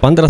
15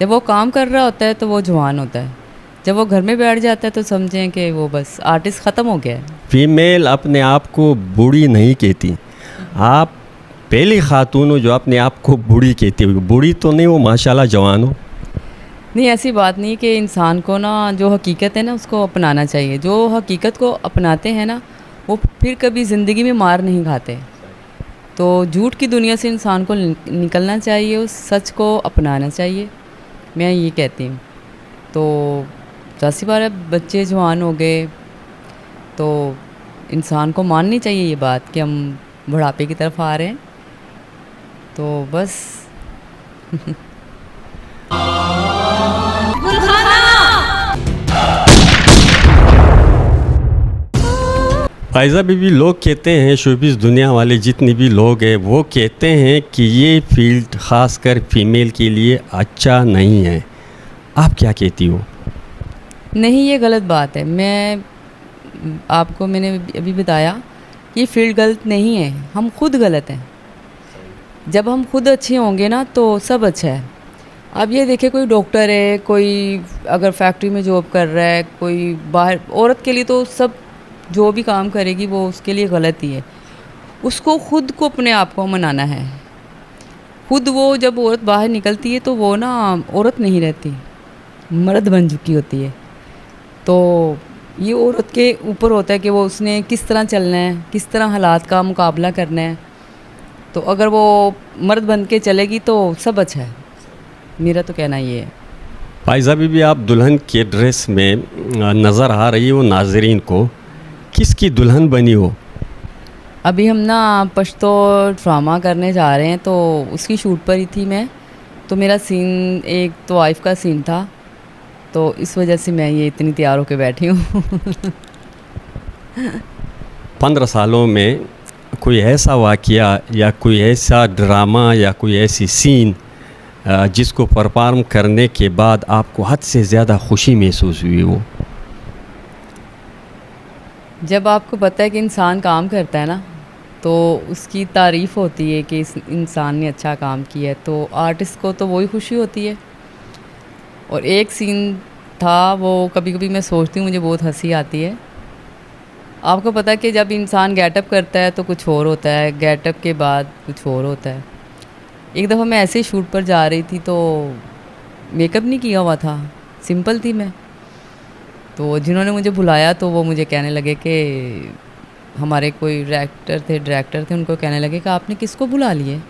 जब वो काम कर रहा होता है तो वो जवान होता है, जब वो घर में बैठ जाता है तो समझें कि वो बस आर्टिस्ट ख़त्म हो गया है। फीमेल अपने आप को बूढ़ी नहीं कहती, आप पहली खातून हो जो अपने आप को बूढ़ी कहती हो। बूढ़ी तो नहीं, वो माशाल्लाह जवान हो। नहीं, ऐसी बात नहीं कि इंसान को ना जो हकीकत है ना उसको अपनाना चाहिए। जो हकीकत को अपनाते हैं ना वो फिर कभी ज़िंदगी में मार नहीं खाते। तो झूठ की दुनिया से इंसान को निकलना चाहिए, उस सच को अपनाना चाहिए, मैं ये कहती हूँ। तो 10-12 बच्चे जवान हो गए तो इंसान को माननी चाहिए ये बात कि हम बुढ़ापे की तरफ आ रहे हैं, तो बस। फायज़ा बीबी, लोग कहते हैं, शोबिज़ दुनिया वाले जितने भी लोग हैं वो कहते हैं कि ये फील्ड ख़ासकर फ़ीमेल के लिए अच्छा नहीं है, आप क्या कहती हो? नहीं, ये गलत बात है। मैंने अभी बताया ये फील्ड गलत नहीं है, हम खुद गलत हैं। जब हम खुद अच्छे होंगे ना तो सब अच्छा है। अब ये देखिए, कोई डॉक्टर है, कोई अगर फैक्ट्री में जॉब कर रहा है, कोई बाहर, औरत के लिए तो सब जो भी काम करेगी वो उसके लिए गलत ही है। उसको खुद को अपने आप को मनाना है। खुद वो जब औरत बाहर निकलती है तो वो ना औरत नहीं रहती, मर्द बन चुकी होती है। तो ये औरत के ऊपर होता है कि वो उसने किस तरह चलना है, किस तरह हालात का मुकाबला करना है। तो अगर वो मर्द बन के चलेगी तो सब अच्छा है, मेरा तो कहना ये है। फायज़ा बीबी, आप दुल्हन के ड्रेस में नज़र आ रही हो नाजरीन को, किसकी दुल्हन बनी हो? अभी हम ना पश्तो ड्रामा करने जा रहे हैं तो उसकी शूट पर ही थी मैं। तो मेरा सीन एक तो वाइफ का सीन था, तो इस वजह से मैं ये इतनी तैयार होकर बैठी हूँ। 15 सालों में कोई ऐसा वाक़या या कोई ऐसा ड्रामा या कोई ऐसी सीन जिसको परफॉर्म करने के बाद आपको हद से ज़्यादा खुशी महसूस हुई हो? जब आपको पता है कि इंसान काम करता है ना तो उसकी तारीफ़ होती है कि इस इंसान ने अच्छा काम किया है, तो आर्टिस्ट को तो वही खुशी होती है। और एक सीन था, वो कभी कभी मैं सोचती हूँ, मुझे बहुत हंसी आती है। आपको पता है कि जब इंसान गेटअप करता है तो कुछ और होता है, गेटअप के बाद कुछ और होता है। एक दफ़ा मैं ऐसे ही शूट पर जा रही थी तो मेकअप नहीं किया हुआ था, सिंपल थी मैं। तो जिन्होंने मुझे बुलाया तो वो मुझे कहने लगे कि हमारे कोई डायरेक्टर थे, उनको कहने लगे कि आपने किसको बुला लिए,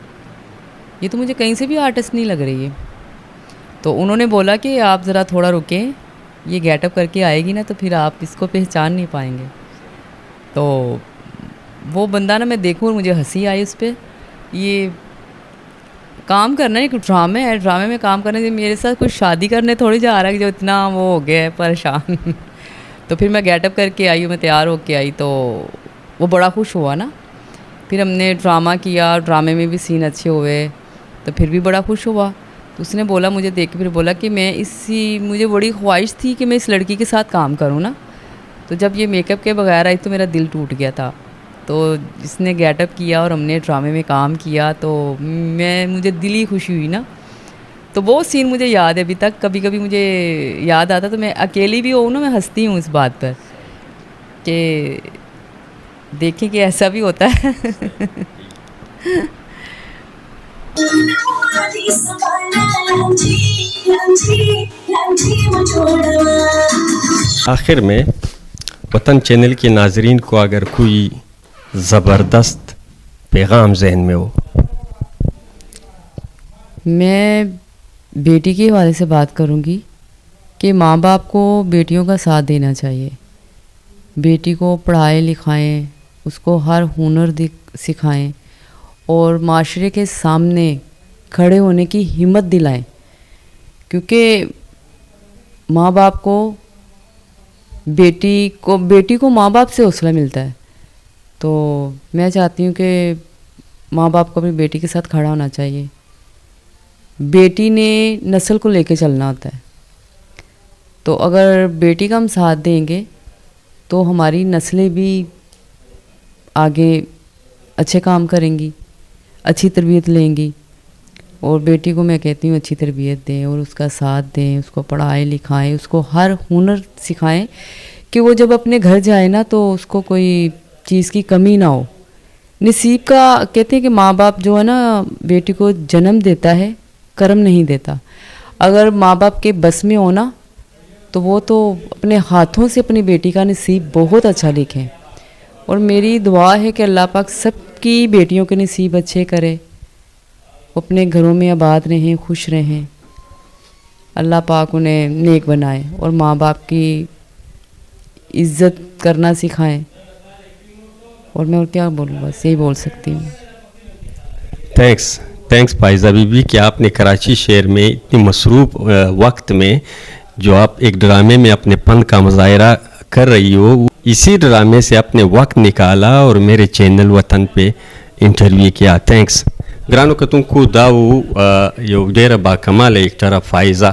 ये तो मुझे कहीं से भी आर्टिस्ट नहीं लग रही है। तो उन्होंने बोला कि आप ज़रा थोड़ा रुकें, ये गेटअप करके आएगी ना तो फिर आप इसको पहचान नहीं पाएंगे। तो वो बंदा ना मैं देखूँ और मुझे हंसी आई उस पर। ये काम करना एक ड्रामे है, ड्रामे में काम करने से मेरे साथ कुछ शादी करने थोड़ी जा रहा है कि जो इतना वो हो गया है परेशान। तो फिर मैं गेटअप करके आई, मैं तैयार होके आई तो वो बड़ा खुश हुआ ना। फिर हमने ड्रामा किया, ड्रामे में भी सीन अच्छे हुए तो फिर भी बड़ा खुश हुआ। तो उसने बोला, मुझे देख के फिर बोला कि मुझे बड़ी ख्वाहिश थी कि मैं इस लड़की के साथ काम करूँ ना। तो जब ये मेकअप के बगैर आई तो मेरा दिल टूट गया था। तो इसने गेटअप किया और हमने ड्रामे में काम किया तो मुझे दिल ही खुशी हुई ना। तो वो सीन मुझे याद है अभी तक, कभी कभी मुझे याद आता तो मैं अकेली भी हूँ ना, मैं हंसती हूँ इस बात पर कि देखें कि ऐसा भी होता है। आखिर में वतन चैनल के नाजरीन को अगर कोई ज़बरदस्त पैगाम जहन में हो? मैं बेटी के हवाले से बात करूँगी कि माँ बाप को बेटियों का साथ देना चाहिए। बेटी को पढ़ाएं लिखाएं, उसको हर हुनर सिखाएं और माशरे के सामने खड़े होने की हिम्मत दिलाएं, क्योंकि माँ बाप को बेटी को माँ बाप से हौसला मिलता है। तो मैं चाहती हूँ कि माँ बाप को अपनी बेटी के साथ खड़ा होना चाहिए। बेटी ने नस्ल को लेके चलना होता है, तो अगर बेटी का हम साथ देंगे तो हमारी नस्लें भी आगे अच्छे काम करेंगी, अच्छी तरबियत लेंगी और बेटी को मैं कहती हूँ अच्छी तरबियत दें और उसका साथ दें, उसको पढ़ाएं लिखाएं, उसको हर हुनर सिखाएं कि वो जब अपने घर जाए ना तो उसको कोई चीज़ की कमी ना हो। नसीब का कहते हैं कि माँ बाप जो है ना बेटी को जन्म देता है, कर्म नहीं देता। अगर माँ बाप के बस में हो ना तो वो तो अपने हाथों से अपनी बेटी का नसीब बहुत अच्छा लिखें। और मेरी दुआ है कि अल्लाह पाक सबकी बेटियों के नसीब अच्छे करे, वो अपने घरों में आबाद रहें, खुश रहें, अल्लाह पाक उन्हें नेक बनाए और माँ बाप की इज़्ज़त करना सिखाएं। और मैं और क्या बोलूँ, बस यही बोल सकती हूँ। थैंक्स फाइज़ा बीबी कि आपने कराची शहर में इतनी मसरूफ़ वक्त में जो आप एक ड्रामे में अपने फन का मुजाहरा कर रही हो, इसी ड्रामे से अपने वक्त निकाला और मेरे चैनल वतन पे इंटरव्यू किया। थैंक्स ग्रानो का तुमको दाऊ यो डेरा बाकमाल एक तरफ फाइज़ा